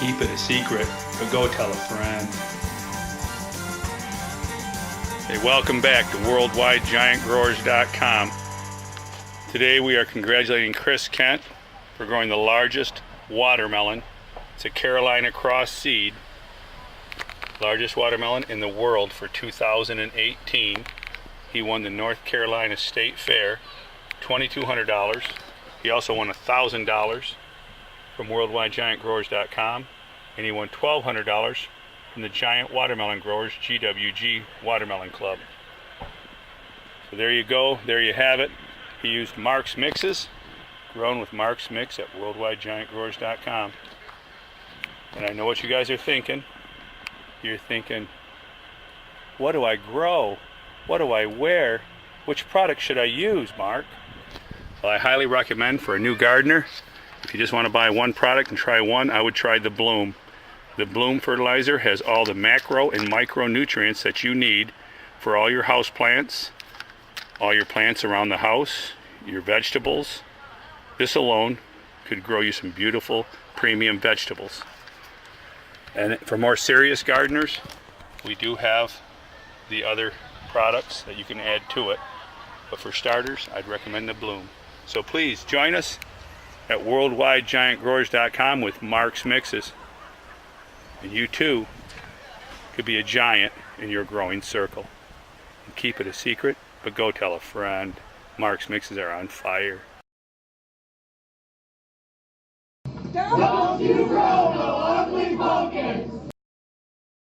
Keep it a secret, but go tell a friend. Hey, welcome back to WorldwideGiantGrowers.com. Today we are congratulating Chris Kent for growing the largest watermelon. It's a Carolina cross seed. Largest watermelon in the world for 2018. He won the North Carolina State Fair, $2,200. He also won $1,000 from WorldwideGiantGrowers.com, and he won $1,200 from the Giant Watermelon Growers GWG Watermelon Club. So there you go, there you have it. He used Marks Mixes, grown with Marks Mix at WorldwideGiantGrowers.com. And I know what you guys are thinking. You're thinking, what do I grow? What do I wear? Which product should I use, Mark? Well, I highly recommend for a new gardener, if you just want to buy one product and try one, I would try the Bloom. The Bloom fertilizer has all the macro and micronutrients that you need for all your house plants, all your plants around the house, your vegetables. This alone could grow you some beautiful premium vegetables. And for more serious gardeners, we do have the other products that you can add to it. But for starters, I'd recommend the Bloom. So please join us at WorldwideGiantGrowers.com with Marks Mixes. And you too could be a giant in your growing circle. And keep it a secret, but go tell a friend. Marks Mixes are on fire. Don't you grow